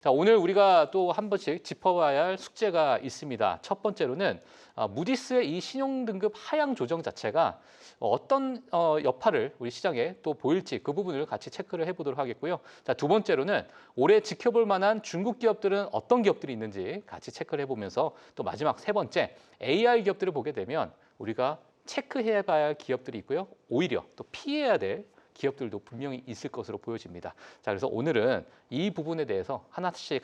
자, 오늘 우리가 또 한 번씩 짚어봐야 할 숙제가 있습니다. 첫 번째로는 무디스의 이 신용등급 하향 조정 자체가 어떤 여파를 우리 시장에 또 보일지 그 부분을 같이 체크를 해보도록 하겠고요. 자, 두 번째로는 올해 지켜볼 만한 중국 기업들은 어떤 기업들이 있는지 같이 체크를 해보면서 또 마지막 세 번째 AI 기업들을 보게 되면 우리가 체크해 봐야 할 기업들이 있고요. 오히려 또 피해야 될 기업들도 분명히 있을 것으로 보여집니다. 자, 그래서 오늘은 이 부분에 대해서 하나씩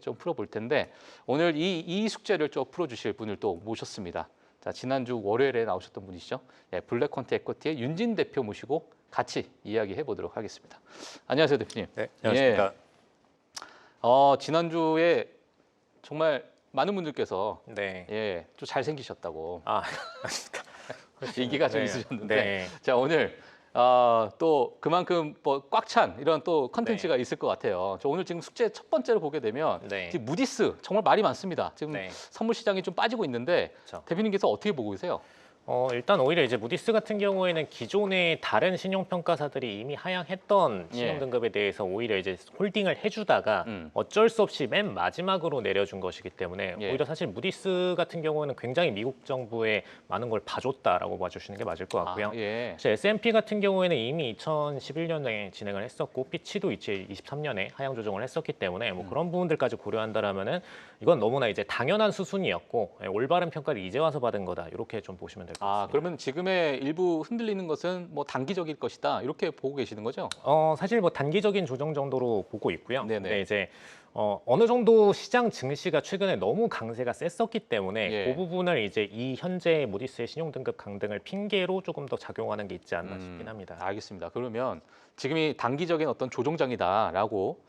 좀 풀어볼 텐데 오늘 이 숙제를 좀 풀어주실 분을 또 모셨습니다. 자, 지난주 월요일에 나오셨던 분이시죠. 예, 블랙컨트 에쿼티의 윤진 대표 모시고 같이 이야기해 보도록 하겠습니다. 안녕하세요, 대표님. 네, 안녕하십니까. 지난주에 정말 많은 분들께서 네. 예, 좀 잘생기셨다고 아, 얘기가 좀 네. 있으셨는데 네. 자, 오늘 또 그만큼 뭐 꽉 찬 이런 또 컨텐츠가 네. 있을 것 같아요. 저 오늘 지금 숙제 첫 번째로 보게 되면 네. 지금 무디스 정말 말이 많습니다. 지금 네. 선물 시장이 좀 빠지고 있는데 그렇죠. 대표님께서 어떻게 보고 계세요? 일단 오히려 이제 무디스 같은 경우에는 기존의 다른 신용평가사들이 이미 하향했던 예. 신용등급에 대해서 오히려 이제 홀딩을 해주다가 어쩔 수 없이 맨 마지막으로 내려준 것이기 때문에 예. 오히려 사실 무디스 같은 경우는 굉장히 미국 정부에 많은 걸 봐줬다라고 봐주시는 게 맞을 것 같고요. 예. 사실 S&P 같은 경우에는 이미 2011년에 진행을 했었고 피치도 2023년에 하향 조정을 했었기 때문에 뭐 그런 부분들까지 고려한다라면은 이건 너무나 이제 당연한 수순이었고 올바른 평가를 이제 와서 받은 거다 이렇게 좀 보시면 될 것 같습니다. 그러면 지금의 일부 흔들리는 것은 뭐 단기적일 것이다 이렇게 보고 계시는 거죠? 사실 뭐 단기적인 조정 정도로 보고 있고요. 네네. 근데 이제 어느 정도 시장 증시가 최근에 너무 강세가 셌었기 때문에 예. 그 부분을 이제 이 현재 무디스의 신용등급 강등을 핑계로 조금 더 작용하는 게 있지 않나 싶긴 합니다. 알겠습니다. 그러면 지금이 단기적인 어떤 조정장이다라고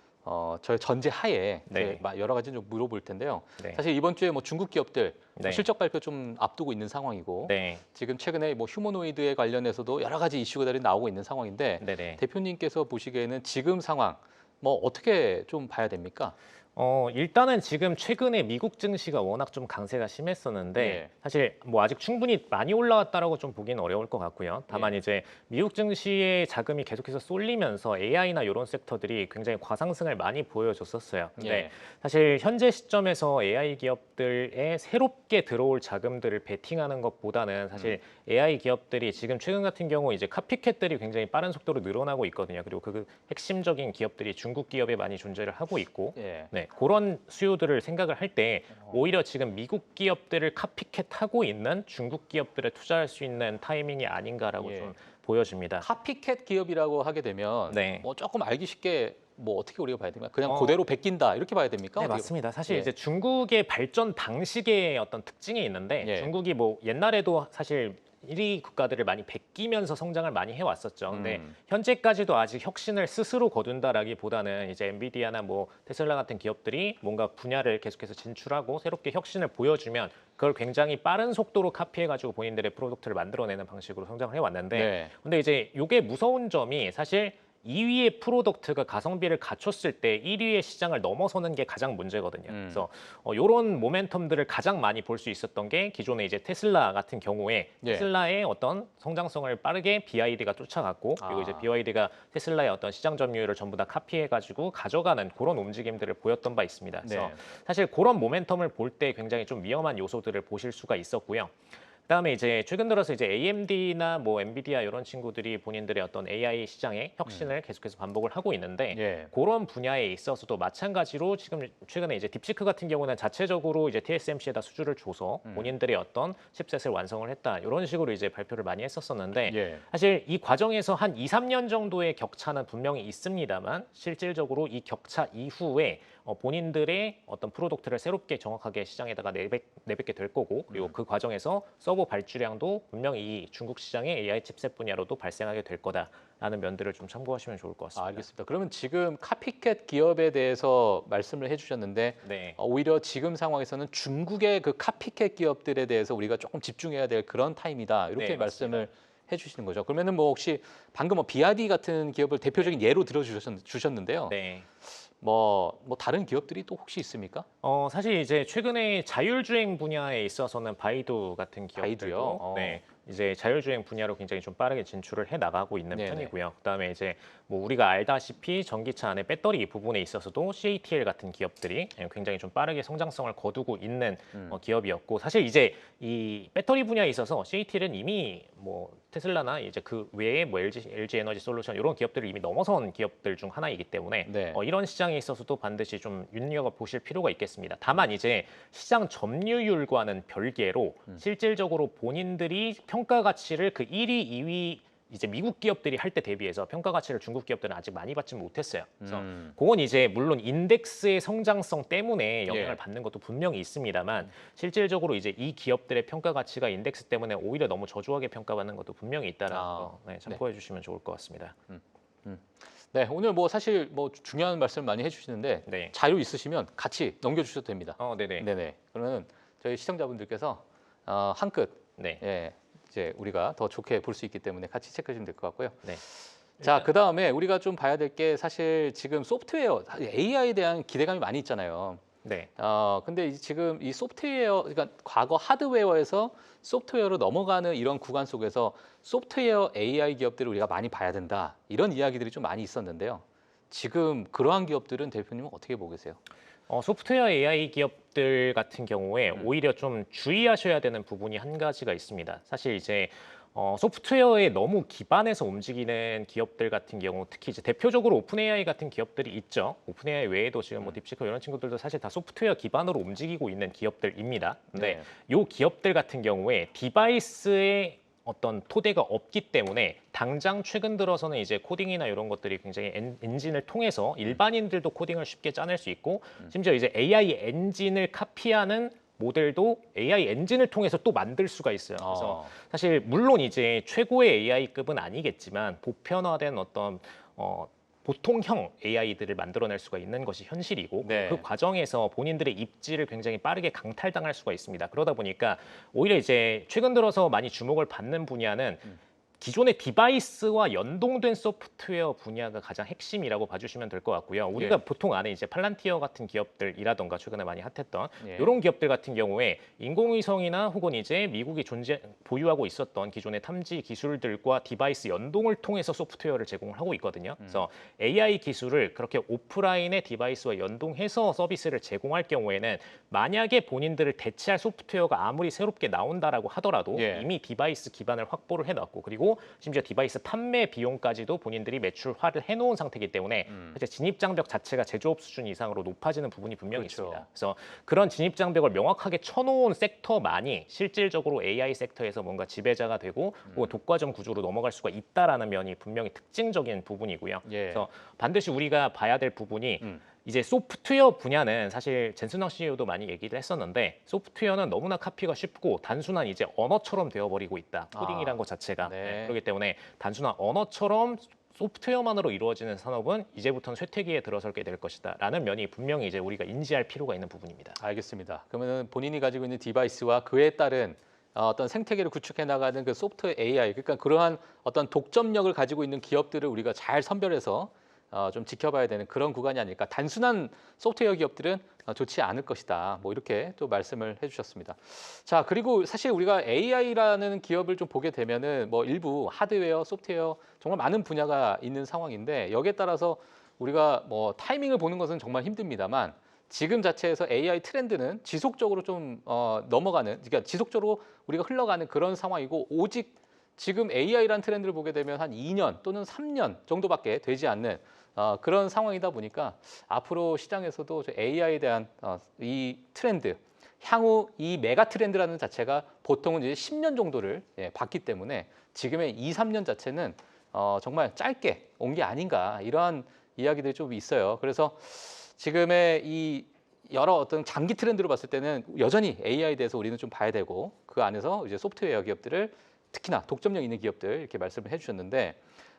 저의 전제 하에 네. 여러 가지 좀 물어볼 텐데요. 네. 사실 이번 주에 뭐 중국 기업들 네. 실적 발표 좀 앞두고 있는 상황이고 네. 지금 최근에 뭐 휴머노이드에 관련해서도 여러 가지 이슈들이 나오고 있는 상황인데 네네. 대표님께서 보시기에는 지금 상황 뭐 어떻게 좀 봐야 됩니까? 일단은 지금 최근에 미국 증시가 워낙 좀 강세가 심했었는데 예. 사실 뭐 아직 충분히 많이 올라왔다라고 좀 보기는 어려울 것 같고요. 다만 예. 이제 미국 증시의 자금이 계속해서 쏠리면서 AI나 이런 섹터들이 굉장히 과상승을 많이 보여줬었어요. 근데 예. 사실 현재 시점에서 AI 기업들에 새롭게 들어올 자금들을 베팅하는 것보다는 사실 AI 기업들이 지금 최근 같은 경우 이제 카피캣들이 굉장히 빠른 속도로 늘어나고 있거든요. 그리고 그 핵심적인 기업들이 중국 기업에 많이 존재를 하고 있고 예. 네, 그런 수요들을 생각을 할 때 오히려 지금 미국 기업들을 카피캣하고 있는 중국 기업들에 투자할 수 있는 타이밍이 아닌가라고 예. 좀 보여집니다. 카피캣 기업이라고 하게 되면 네. 뭐 조금 알기 쉽게 뭐 어떻게 우리가 봐야 됩니까? 그냥 어, 그대로 베낀다 이렇게 봐야 됩니까? 네, 어떻게 맞습니다. 사실 예. 이제 중국의 발전 방식의 어떤 특징이 있는데 예. 중국이 뭐 옛날에도 사실 1위 국가들을 많이 베끼면서 성장을 많이 해왔었죠. 근데 현재까지도 아직 혁신을 스스로 거둔다라기보다는 이제 엔비디아나 뭐 테슬라 같은 기업들이 뭔가 분야를 계속해서 진출하고 새롭게 혁신을 보여주면 그걸 굉장히 빠른 속도로 카피해가지고 본인들의 프로덕트를 만들어내는 방식으로 성장을 해왔는데 네. 근데 이제 이게 무서운 점이 사실 2위의 프로덕트가 가성비를 갖췄을 때 1위의 시장을 넘어서는 게 가장 문제거든요. 그래서 이런 모멘텀들을 가장 많이 볼 수 있었던 게 기존에 이제 테슬라 같은 경우에 예. 테슬라의 어떤 성장성을 빠르게 BYD가 쫓아갔고 그리고 이제 BYD가 테슬라의 어떤 시장 점유율을 전부 다 카피해가지고 가져가는 그런 움직임들을 보였던 바 있습니다. 그래서 네. 사실 그런 모멘텀을 볼 때 굉장히 좀 위험한 요소들을 보실 수가 있었고요. 그다음에 이제 최근 들어서 이제 AMD나 뭐 엔비디아 이런 친구들이 본인들의 어떤 AI 시장의 혁신을 계속해서 반복을 하고 있는데 예. 그런 분야에 있어서도 마찬가지로 지금 최근에 이제 딥시크 같은 경우는 자체적으로 이제 TSMC에다 수주를 줘서 본인들의 어떤 칩셋을 완성을 했다 이런 식으로 이제 발표를 많이 했었었는데 예. 사실 이 과정에서 한 2, 3년 정도의 격차는 분명히 있습니다만 실질적으로 이 격차 이후에 본인들의 어떤 프로덕트를 새롭게 정확하게 시장에다가 내뱉게 될 거고 그리고 그 과정에서 서버 발주량도 분명히 이 중국 시장의 AI 칩셋 분야로도 발생하게 될 거다라는 면들을 좀 참고하시면 좋을 것 같습니다. 알겠습니다. 그러면 지금 카피캣 기업에 대해서 말씀을 해주셨는데 네. 오히려 지금 상황에서는 중국의 그 카피캣 기업들에 대해서 우리가 조금 집중해야 될 그런 타임이다 이렇게 네, 말씀을 해주시는 거죠. 그러면은 뭐 혹시 방금 뭐 BYD 같은 기업을 대표적인 예로 들어주셨는데요. 네. 뭐 다른 기업들이 또 혹시 있습니까? 사실 이제 최근에 자율주행 분야에 있어서는 바이두 같은 기업들도 바이두요? 네, 이제 자율주행 분야로 굉장히 좀 빠르게 진출을 해 나가고 있는 네네. 편이고요. 그다음에 이제 뭐 우리가 알다시피 전기차 안에 배터리 부분에 있어서도 CATL 같은 기업들이 굉장히 좀 빠르게 성장성을 거두고 있는 기업이었고, 사실 이제 이 배터리 분야에 있어서 CATL은 이미 뭐 테슬라나 이제 그 외에 뭐 LG 에너지 솔루션 이런 기업들을 이미 넘어선 기업들 중 하나이기 때문에 네. 이런 시장에 있어서도 반드시 좀 눈여겨 보실 필요가 있겠습니다. 다만 이제 시장 점유율과는 별개로 실질적으로 본인들이 평가 가치를 그 1위, 2위 이제 미국 기업들이 할 때 대비해서 평가 가치를 중국 기업들은 아직 많이 받지 못했어요. 그래서 그건 이제 물론 인덱스의 성장성 때문에 영향을 예. 받는 것도 분명히 있습니다만 실질적으로 이제 이 기업들의 평가 가치가 인덱스 때문에 오히려 너무 저조하게 평가받는 것도 분명히 있다는 거 참고해 주시면 좋을 것 같습니다. 네, 오늘 뭐 사실 뭐 중요한 말씀 많이 해주시는데 네. 자료 있으시면 같이 넘겨주셔도 됩니다. 네네. 네네. 그러면 저희 시청자분들께서 한 끗, 네. 예, 이제 우리가 더 좋게 볼 수 있기 때문에 같이 체크하시면 될 것 같고요. 네. 자, 그 다음에 우리가 좀 봐야 될 게 사실 지금 소프트웨어, AI에 대한 기대감이 많이 있잖아요. 네. 근데 지금 이 소프트웨어, 그러니까 과거 하드웨어에서 소프트웨어로 넘어가는 이런 구간 속에서 소프트웨어 AI 기업들을 우리가 많이 봐야 된다. 이런 이야기들이 좀 많이 있었는데요. 지금 그러한 기업들은 대표님은 어떻게 보고 계세요? 소프트웨어 AI 기업들 같은 경우에 오히려 좀 주의하셔야 되는 부분이 한 가지가 있습니다. 사실 이제 소프트웨어에 너무 기반해서 움직이는 기업들 같은 경우, 특히 이제 대표적으로 오픈 AI 같은 기업들이 있죠. 오픈 AI 외에도 지금 뭐 딥시커 이런 친구들도 사실 다 소프트웨어 기반으로 움직이고 있는 기업들입니다. 근데 요 기업들 같은 경우에 디바이스의 어떤 토대가 없기 때문에 당장 최근 들어서는 이제 코딩이나 이런 것들이 굉장히 엔진을 통해서 일반인들도 코딩을 쉽게 짜낼 수 있고, 심지어 이제 AI 엔진을 카피하는 모델도 AI 엔진을 통해서 또 만들 수가 있어요. 그래서 사실 물론 이제 최고의 AI급은 아니겠지만 보편화된 어떤 보통형 AI들을 만들어낼 수가 있는 것이 현실이고, 네. 그 과정에서 본인들의 입지를 굉장히 빠르게 강탈당할 수가 있습니다. 그러다 보니까 오히려 이제 최근 들어서 많이 주목을 받는 분야는 기존의 디바이스와 연동된 소프트웨어 분야가 가장 핵심이라고 봐주시면 될 것 같고요. 우리가 보통 안에 이제 팔란티어 같은 기업들이라던가 최근에 많이 핫했던 이런 기업들 같은 경우에 인공위성이나 혹은 이제 미국이 보유하고 있었던 기존의 탐지 기술들과 디바이스 연동을 통해서 소프트웨어를 제공하고 있거든요. 그래서 AI 기술을 그렇게 오프라인의 디바이스와 연동해서 서비스를 제공할 경우에는 만약에 본인들을 대체할 소프트웨어가 아무리 새롭게 나온다라고 하더라도 이미 디바이스 기반을 확보를 해놨고, 그리고 심지어 디바이스 판매 비용까지도 본인들이 매출화를 해놓은 상태이기 때문에 사실 진입장벽 자체가 제조업 수준 이상으로 높아지는 부분이 분명히 있습니다. 그래서 그런 진입장벽을 명확하게 쳐놓은 섹터만이 실질적으로 AI 섹터에서 뭔가 지배자가 되고 혹은 독과점 구조로 넘어갈 수가 있다라는 면이 분명히 특징적인 부분이고요. 그래서 반드시 우리가 봐야 될 부분이 이제 소프트웨어 분야는 사실 젠슨왕 CEO도 많이 얘기를 했었는데, 소프트웨어는 너무나 카피가 쉽고 단순한 이제 언어처럼 되어버리고 있다. 코딩이란 것 자체가. 그렇기 때문에 단순한 언어처럼 소프트웨어만으로 이루어지는 산업은 이제부터는 쇠퇴기에 들어서게 될 것이다 라는 면이 분명히 이제 우리가 인지할 필요가 있는 부분입니다. 알겠습니다. 그러면 본인이 가지고 있는 디바이스와 그에 따른 어떤 생태계를 구축해 나가는 그 소프트웨어 AI, 그러니까 그러한 어떤 독점력을 가지고 있는 기업들을 우리가 잘 선별해서 좀 지켜봐야 되는 그런 구간이 아닐까. 단순한 소프트웨어 기업들은 좋지 않을 것이다. 뭐 이렇게 또 말씀을 해주셨습니다. 자, 그리고 사실 우리가 AI라는 기업을 좀 보게 되면은 뭐 일부 하드웨어, 소프트웨어 정말 많은 분야가 있는 상황인데, 여기에 따라서 우리가 뭐 타이밍을 보는 것은 정말 힘듭니다만, 지금 자체에서 AI 트렌드는 지속적으로 좀 넘어가는, 그러니까 지속적으로 우리가 흘러가는 그런 상황이고, 오직 지금 AI라는 트렌드를 보게 되면 한 2년 또는 3년 정도밖에 되지 않는 그런 상황이다 보니까 앞으로 시장에서도 AI에 대한 이 트렌드, 향후 이 메가 트렌드라는 자체가 보통은 이제 10년 정도를 받기 때문에 지금의 2, 3년 자체는 정말 짧게 온 게 아닌가, 이러한 이야기들이 좀 있어요. 그래서 지금의 이 여러 어떤 장기 트렌드로 봤을 때는 여전히 AI에 대해서 우리는 좀 봐야 되고, 그 안에서 이제 소프트웨어 기업들을 특히나 독점력 있는 기업들 이렇게 말씀을 해주셨는데,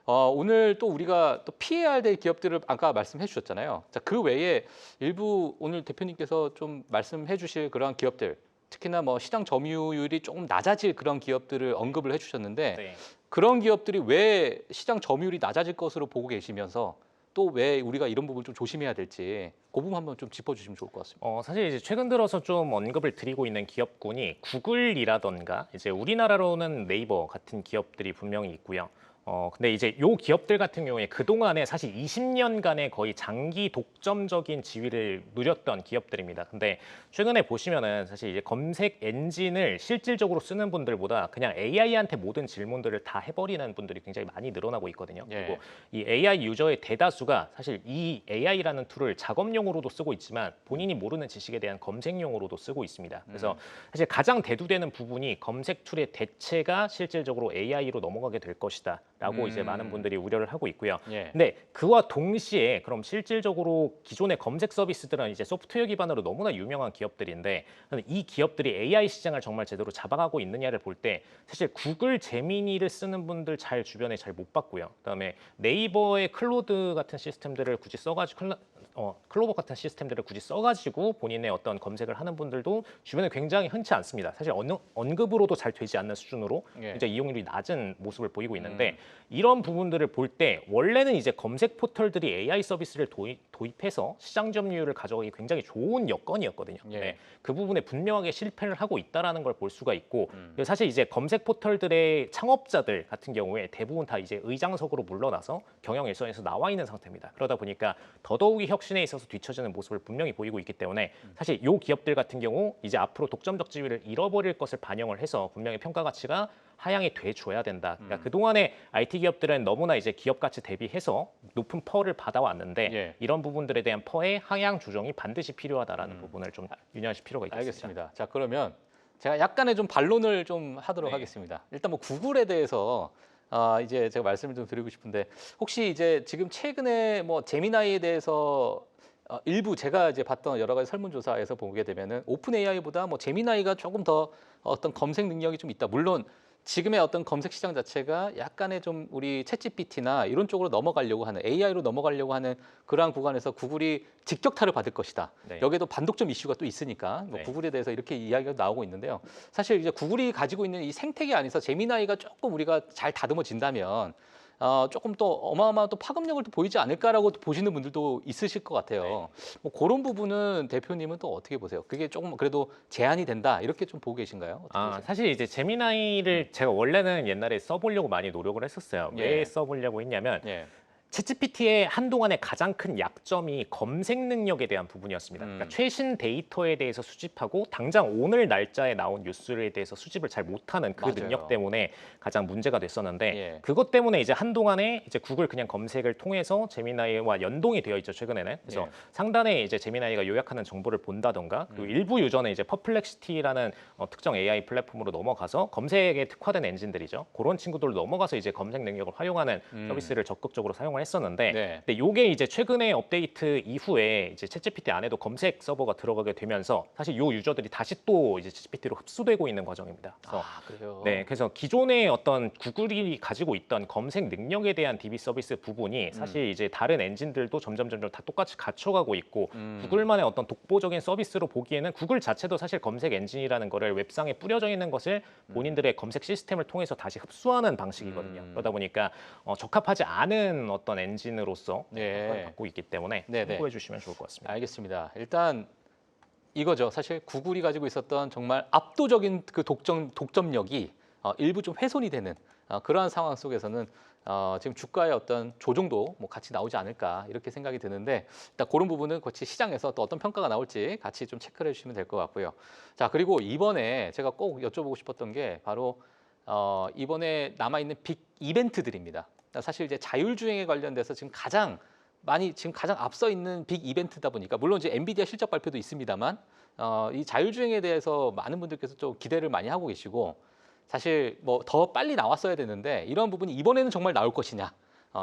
오늘 또 우리가 또 피해야 될 기업들을 아까 말씀해 주셨잖아요. 자, 그 외에 일부 오늘 대표님께서 좀 말씀해 주실 그러한 기업들, 특히나 뭐 시장 점유율이 조금 낮아질 그런 기업들을 언급을 해주셨는데, 그런 기업들이 왜 시장 점유율이 낮아질 것으로 보고 계시면서 또 왜 우리가 이런 부분을 좀 조심해야 될지 그 부분 한번 좀 짚어주시면 좋을 것 같습니다. 사실 이제 최근 들어서 좀 언급을 드리고 있는 기업군이 구글이라던가 이제 우리나라로는 네이버 같은 기업들이 분명히 있고요. 근데 이제 요 기업들 같은 경우에 그동안에 사실 20년간의 거의 장기 독점적인 지위를 누렸던 기업들입니다. 근데 최근에 보시면은 사실 이제 검색 엔진을 실질적으로 쓰는 분들보다 그냥 AI한테 모든 질문들을 다 해버리는 분들이 굉장히 많이 늘어나고 있거든요. 예. 그리고 이 AI 유저의 대다수가 사실 이 AI라는 툴을 작업용으로도 쓰고 있지만 본인이 모르는 지식에 대한 검색용으로도 쓰고 있습니다. 그래서 사실 가장 대두되는 부분이 검색 툴의 대체가 실질적으로 AI로 넘어가게 될 것이다. 라고 이제 많은 분들이 우려를 하고 있고요. 예. 근데 그와 동시에 그럼 실질적으로 기존의 검색 서비스들은 이제 소프트웨어 기반으로 너무나 유명한 기업들인데 이 기업들이 AI 시장을 정말 제대로 잡아가고 있느냐를 볼 때 사실 구글 제미니를 쓰는 분들 잘 주변에 잘 못 봤고요. 그다음에 네이버의 클로드 같은 시스템들을 굳이 써가지고 클로버 같은 시스템들을 굳이 써가지고 본인의 어떤 검색을 하는 분들도 주변에 굉장히 흔치 않습니다. 사실 언급으로도 잘 되지 않는 수준으로 예. 이제 이용률이 낮은 모습을 보이고 있는데 이런 부분들을 볼 때 원래는 이제 검색 포털들이 AI 서비스를 도입해서 시장 점유율을 가져가기 굉장히 좋은 여건이었거든요. 예. 네, 그 부분에 분명하게 실패를 하고 있다라는 걸 볼 수가 있고 그리고 사실 이제 검색 포털들의 창업자들 같은 경우에 대부분 다 이제 의장석으로 물러나서 경영 일선에서 나와 있는 상태입니다. 그러다 보니까 더더욱이 혁신에 있어서 뒤처지는 모습을 분명히 보이고 있기 때문에 사실 이 기업들 같은 경우 이제 앞으로 독점적 지위를 잃어버릴 것을 반영을 해서 분명히 평가 가치가 하향이 돼줘야 된다. 그러니까 그동안의 IT 기업들은 너무나 이제 기업 가치 대비해서 높은 퍼를 받아왔는데 예. 이런 부분들에 대한 퍼의 하향 조정이 반드시 필요하다라는 부분을 좀 유념하실 필요가 있겠습니다. 알겠습니다. 자, 그러면 제가 약간의 좀 반론을 좀 하도록 네. 하겠습니다. 일단 뭐 구글에 대해서 이제 제가 말씀을 좀 드리고 싶은데 혹시 이제 지금 최근에 뭐 제미나이에 대해서 일부 제가 이제 봤던 여러 가지 설문조사에서 보게 되면은 오픈 AI보다 뭐 제미나이가 조금 더 어떤 검색 능력이 좀 있다. 물론 지금의 어떤 검색 시장 자체가 약간의 좀 우리 챗GPT나 이런 쪽으로 넘어가려고 하는 AI로 넘어가려고 하는 그러한 구간에서 구글이 직격탄을 받을 것이다. 네. 여기에도 반독점 이슈가 또 있으니까 뭐 네. 구글에 대해서 이렇게 이야기가 나오고 있는데요. 사실 이제 구글이 가지고 있는 이 생태계 안에서 제미나이가 조금 우리가 잘 다듬어진다면 조금 또 어마어마한 또 파급력을 또 보이지 않을까라고 또 보시는 분들도 있으실 것 같아요. 뭐 그런 부분은 대표님은 또 어떻게 보세요? 그게 조금 그래도 제한이 된다 이렇게 좀 보고 계신가요? 어떻게 보세요? 사실 이제 제미나이를 제가 원래는 옛날에 써보려고 많이 노력을 했었어요. 예. 왜 써보려고 했냐면 예. 챗GPT의 한동안의 가장 큰 약점이 검색 능력에 대한 부분이었습니다. 그러니까 최신 데이터에 대해서 수집하고 당장 오늘 날짜에 나온 뉴스에 대해서 수집을 잘 못하는 그 맞아요. 능력 때문에 가장 문제가 됐었는데 예. 그것 때문에 이제 한동안에 이제 구글 그냥 검색을 통해서 제미나이와 연동이 되어 있죠 최근에는. 그래서 예. 상단에 이제 제미나이가 요약하는 정보를 본다던가 그리고 일부 유저는 이제 퍼플렉시티라는 특정 AI 플랫폼으로 넘어가서 검색에 특화된 엔진들이죠. 그런 친구들로 넘어가서 이제 검색 능력을 활용하는 서비스를 적극적으로 사용을 했었는데 네. 근데 이게 이제 최근에 업데이트 이후에 이제 챗GPT 안에도 검색 서버가 들어가게 되면서 사실 요 유저들이 다시 또 이제 챗GPT로 흡수되고 있는 과정입니다. 그래서 그래요. 네, 그래서 기존의 어떤 구글이 가지고 있던 검색 능력에 대한 DB 서비스 부분이 사실 이제 다른 엔진들도 점점 다 똑같이 갖춰가고 있고 구글만의 어떤 독보적인 서비스로 보기에는 구글 자체도 사실 검색 엔진이라는 거를 웹상에 뿌려져 있는 것을 본인들의 검색 시스템을 통해서 다시 흡수하는 방식이거든요. 그러다 보니까 적합하지 않은 어떤 엔진으로서 네. 평가를 받고 있기 때문에 네네. 참고해 주시면 좋을 것 같습니다. 알겠습니다. 일단 이거죠. 사실 구글이 가지고 있었던 정말 압도적인 그 독점력이 일부 좀 훼손이 되는 그러한 상황 속에서는 지금 주가의 어떤 조정도 뭐 같이 나오지 않을까 이렇게 생각이 드는데 일단 그런 부분은 같이 시장에서 또 어떤 평가가 나올지 같이 좀 체크를 해주시면 될 것 같고요. 자, 그리고 이번에 제가 꼭 여쭤보고 싶었던 게 바로 이번에 남아있는 빅 이벤트들입니다. 사실 이제 자율주행에 관련돼서 지금 가장 앞서 있는 빅 이벤트다 보니까 물론 이제 엔비디아 실적 발표도 있습니다만 이 자율주행에 대해서 많은 분들께서 좀 기대를 많이 하고 계시고 사실 뭐 더 빨리 나왔어야 되는데 이런 부분이 이번에는 정말 나올 것이냐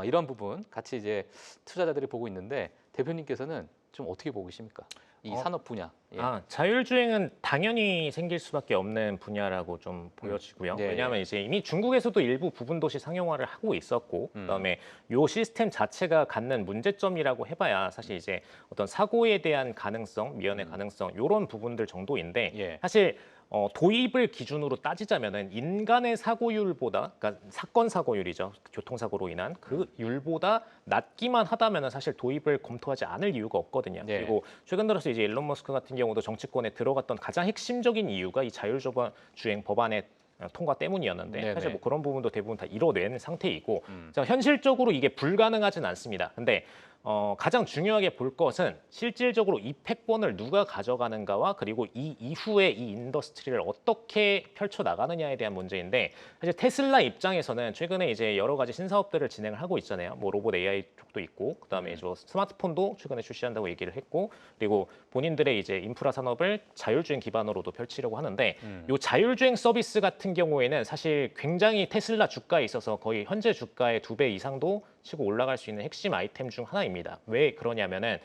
이런 부분 같이 이제 투자자들이 보고 있는데 대표님께서는 좀 어떻게 보고 계십니까? 이 산업 분야. 예. 자율주행은 당연히 생길 수밖에 없는 분야라고 좀 보여지고요. 네, 왜냐하면 이제 이미 중국에서도 일부 부분 도시 상용화를 하고 있었고, 그다음에 요 시스템 자체가 갖는 문제점이라고 해봐야 사실 이제 어떤 사고에 대한 가능성, 미연의 가능성 이런 부분들 정도인데 예. 사실 도입을 기준으로 따지자면은 인간의 사고율보다, 그러니까 사건 사고율이죠. 교통사고로 인한 그 율보다 낮기만 하다면은 사실 도입을 검토하지 않을 이유가 없거든요. 네. 그리고 최근 들어서 이제 일론 머스크 같은 경우도 정치권에 들어갔던 가장 핵심적인 이유가 이 자율주행 법안의 통과 때문이었는데 네네. 사실 뭐 그런 부분도 대부분 다 이뤄낸 상태이고 자, 현실적으로 이게 불가능하진 않습니다. 근데 가장 중요하게 볼 것은 실질적으로 이 패권을 누가 가져가는가와 그리고 이 이후에 이 인더스트리를 어떻게 펼쳐 나가느냐에 대한 문제인데 사실 테슬라 입장에서는 최근에 이제 여러 가지 신사업들을 진행을 하고 있잖아요. 뭐 로봇 AI 쪽도 있고 그다음에 이제 스마트폰도 최근에 출시한다고 얘기를 했고 그리고 본인들의 이제 인프라 산업을 자율주행 기반으로도 펼치려고 하는데 요 자율주행 서비스 같은 경우에는 사실 굉장히 테슬라 주가에 있어서 거의 현재 주가의 2배 이상도 치고 올라갈 수 있는 핵심 아이템 중 하나입니다. 왜 그러냐면은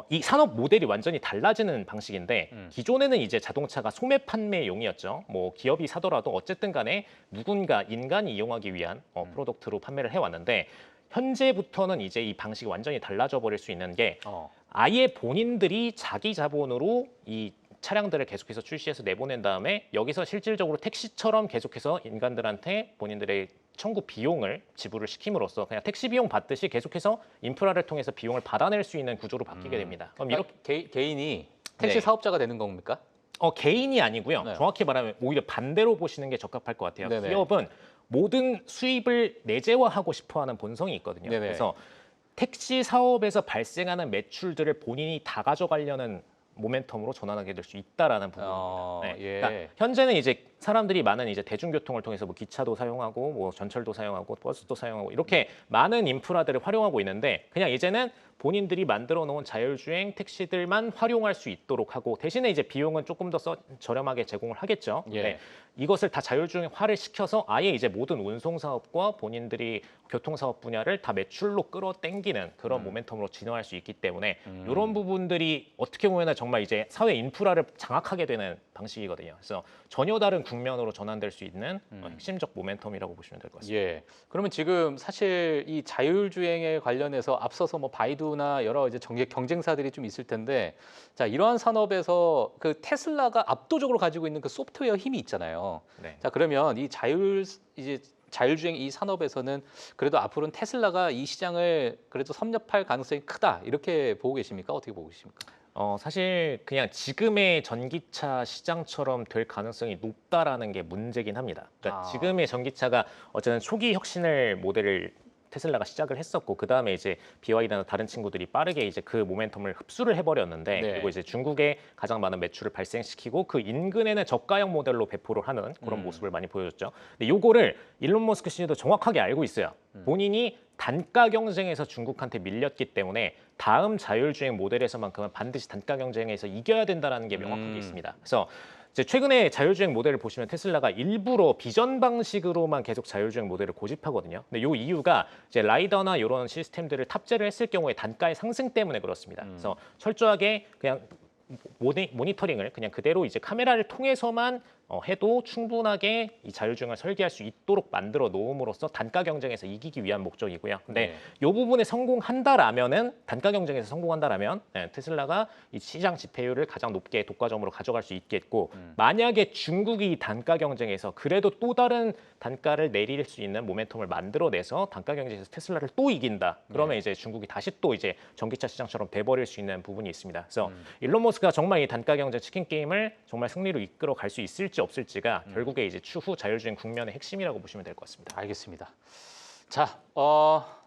이 산업 모델이 완전히 달라지는 방식인데 기존에는 이제 자동차가 소매 판매용이었죠. 뭐 기업이 사더라도 어쨌든 간에 누군가 인간이 이용하기 위한 프로덕트로 판매를 해왔는데 현재부터는 이제 이 방식이 완전히 달라져 버릴 수 있는 게 아예 본인들이 자기 자본으로 이 차량들을 계속해서 출시해서 내보낸 다음에 여기서 실질적으로 택시처럼 계속해서 인간들한테 본인들의 청구 비용을 지불을 시킴으로써 그냥 택시 비용 받듯이 계속해서 인프라를 통해서 비용을 받아낼 수 있는 구조로 바뀌게 됩니다. 그럼 이렇게 개인이 택시 네. 사업자가 되는 겁니까? 개인이 아니고요. 네. 정확히 말하면 오히려 반대로 보시는 게 적합할 것 같아요. 네네. 기업은 모든 수입을 내재화하고 싶어하는 본성이 있거든요. 네네. 그래서 택시 사업에서 발생하는 매출들을 본인이 다 가져가려는 모멘텀으로 전환하게 될 수 있다라는 부분입니다. 네. 예. 그러니까 현재는 이제 사람들이 많은 이제 대중교통을 통해서 뭐 기차도 사용하고 뭐 전철도 사용하고 버스도 사용하고 이렇게 많은 인프라들을 활용하고 있는데 그냥 이제는 본인들이 만들어 놓은 자율주행 택시들만 활용할 수 있도록 하고 대신에 이제 비용은 조금 더 저렴하게 제공을 하겠죠. 예. 네. 이것을 다 자율주행화를 시켜서 아예 이제 모든 운송 사업과 본인들이 교통 사업 분야를 다 매출로 끌어당기는 그런 모멘텀으로 진화할 수 있기 때문에 이런 부분들이 어떻게 보면 정말 이제 사회 인프라를 장악하게 되는 방식이거든요. 그래서 전혀 다른 국면으로 전환될 수 있는 핵심적 모멘텀이라고 보시면 될 것 같습니다. 예. 그러면 지금 사실 이 자율주행에 관련해서 앞서서 뭐 바이두나 여러 이제 경쟁사들이 좀 있을 텐데, 자 이러한 산업에서 그 테슬라가 압도적으로 가지고 있는 그 소프트웨어 힘이 있잖아요. 네. 자 그러면 이 자율주행 이 산업에서는 그래도 앞으로는 테슬라가 이 시장을 그래도 섭렵할 가능성이 크다 이렇게 보고 계십니까? 어떻게 보고 계십니까? 사실 그냥 지금의 전기차 시장처럼 될 가능성이 높다라는 게 문제긴 합니다. 그러니까 지금의 전기차가 어쨌든 초기 혁신을 모델을 테슬라가 시작을 했었고 그 다음에 이제 BYD나 다른 친구들이 빠르게 이제 그 모멘텀을 흡수를 해버렸는데 네. 그리고 이제 중국에 가장 많은 매출을 발생시키고 그 인근에는 저가형 모델로 배포를 하는 그런 모습을 많이 보여줬죠. 근데 요거를 일론 머스크 씨도 정확하게 알고 있어요. 본인이 단가 경쟁에서 중국한테 밀렸기 때문에 다음 자율주행 모델에서만큼은 반드시 단가 경쟁에서 이겨야 된다는 게 명확하게 있습니다. 그래서 이제 최근에 자율주행 모델을 보시면 테슬라가 일부러 비전 방식으로만 계속 자율주행 모델을 고집하거든요. 근데 요 이유가 이제 라이더나 이런 시스템들을 탑재를 했을 경우에 단가의 상승 때문에 그렇습니다. 그래서 철저하게 그냥 모니터링을 그냥 그대로 이제 카메라를 통해서만 해도 충분하게 이 자율주행을 설계할 수 있도록 만들어 놓음으로써 단가 경쟁에서 이기기 위한 목적이고요. 근데 네. 이 부분에 성공한다라면은 단가 경쟁에서 성공한다라면 테슬라가 이 시장 지배율을 가장 높게 독과점으로 가져갈 수 있겠고 만약에 중국이 단가 경쟁에서 그래도 또 다른 단가를 내릴 수 있는 모멘텀을 만들어내서 단가 경쟁에서 테슬라를 또 이긴다. 그러면 이제 중국이 다시 또 이제 전기차 시장처럼 돼버릴 수 있는 부분이 있습니다. 그래서 일론 머스크가 정말 이 단가 경쟁 치킨 게임을 정말 승리로 이끌어 갈 수 있을지 없을지가 결국에 이제 추후 자율주행 국면의 핵심이라고 보시면 될 것 같습니다. 알겠습니다. 자,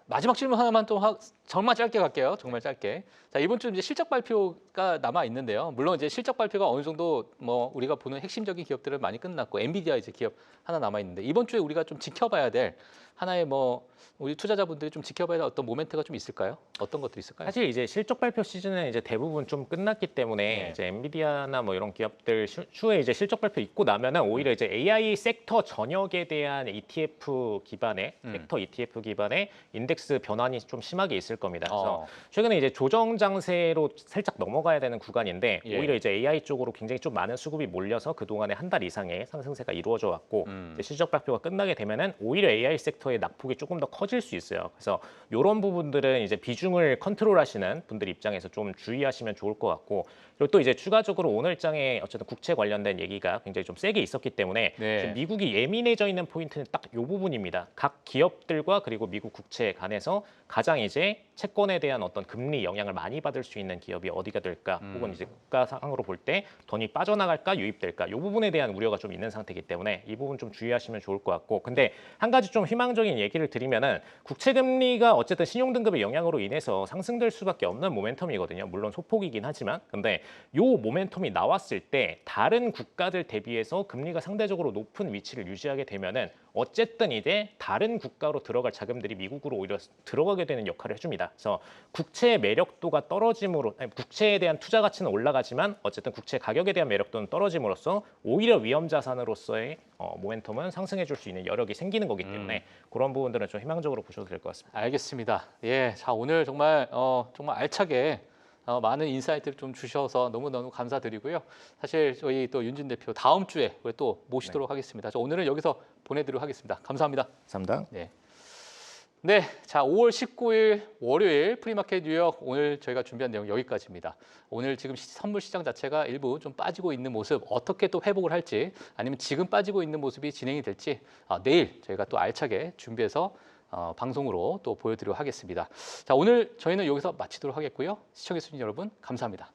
마지막 질문 하나만 또 정말 짧게 갈게요. 정말 짧게. 자, 이번 주 이제 실적 발표가 남아 있는데요. 물론 이제 실적 발표가 어느 정도 뭐 우리가 보는 핵심적인 기업들은 많이 끝났고 엔비디아 이제 기업 하나 남아 있는데 이번 주에 우리가 좀 지켜봐야 될 하나의 뭐 우리 투자자분들이 좀 지켜봐야 될 어떤 모멘트가 좀 있을까요? 어떤 것들이 있을까요? 사실 이제 실적 발표 시즌은 이제 대부분 좀 끝났기 때문에 네. 이제 엔비디아나 뭐 이런 기업들 추후에 이제 실적 발표 있고 나면은 오히려 이제 AI 섹터 전역에 대한 ETF 기반의 섹터 ETF 기반의 인덱스 변환이 좀 심하게 있을 겁니다. 그래서 최근에 이제 조정 장세로 살짝 넘어가야 되는 구간인데 예. 오히려 이제 AI 쪽으로 굉장히 좀 많은 수급이 몰려서 그 동안에 한 달 이상의 상승세가 이루어져 왔고 이제 실적 발표가 끝나게 되면은 오히려 AI 섹터 거래량에서의 낙폭이 조금 더 커질 수 있어요. 그래서 이런 부분들은 이제 비중을 컨트롤하시는 분들 입장에서 좀 주의하시면 좋을 것 같고, 그리고 또 이제 추가적으로 오늘장에 어쨌든 국채 관련된 얘기가 굉장히 좀 세게 있었기 때문에 네. 지금 미국이 예민해져 있는 포인트는 딱 이 부분입니다. 각 기업들과 그리고 미국 국채에 관해서 가장 이제 채권에 대한 어떤 금리 영향을 많이 받을 수 있는 기업이 어디가 될까, 혹은 이제 국가 상으로 볼 때 돈이 빠져나갈까 유입될까, 이 부분에 대한 우려가 좀 있는 상태이기 때문에 이 부분 좀 주의하시면 좋을 것 같고, 근데 한 가지 좀 희망적인 얘기를 드리면은 국채 금리가 어쨌든 신용 등급의 영향으로 인해서 상승될 수밖에 없는 모멘텀이거든요. 물론 소폭이긴 하지만, 근데 요 모멘텀이 나왔을 때 다른 국가들 대비해서 금리가 상대적으로 높은 위치를 유지하게 되면은 어쨌든 이제 다른 국가로 들어갈 자금들이 미국으로 오히려 들어가게 되는 역할을 해줍니다. 그래서 국채의 매력도가 떨어짐으로, 아니, 국채에 대한 투자 가치는 올라가지만 어쨌든 국채 가격에 대한 매력도는 떨어짐으로써 오히려 위험 자산으로서의 모멘텀은 상승해줄 수 있는 여력이 생기는 거기 때문에 그런 부분들은 좀 희망적으로 보셔도 될 것 같습니다. 알겠습니다. 예, 자 오늘 정말 정말 알차게 많은 인사이트를 좀 주셔서 너무너무 감사드리고요. 사실 저희 또 윤진 대표 다음 주에 우리 또 모시도록 하겠습니다. 저 오늘은 여기서 보내드리도록 하겠습니다. 감사합니다. 감사합니다. 네. 네, 자 5월 19일 월요일 프리마켓 뉴욕 오늘 저희가 준비한 내용 여기까지입니다. 오늘 지금 선물 시장 자체가 일부 좀 빠지고 있는 모습 어떻게 또 회복을 할지 아니면 지금 빠지고 있는 모습이 진행이 될지 내일 저희가 또 알차게 준비해서 방송으로 또 보여드리도록 하겠습니다. 자 오늘 저희는 여기서 마치도록 하겠고요. 시청해주신 여러분 감사합니다.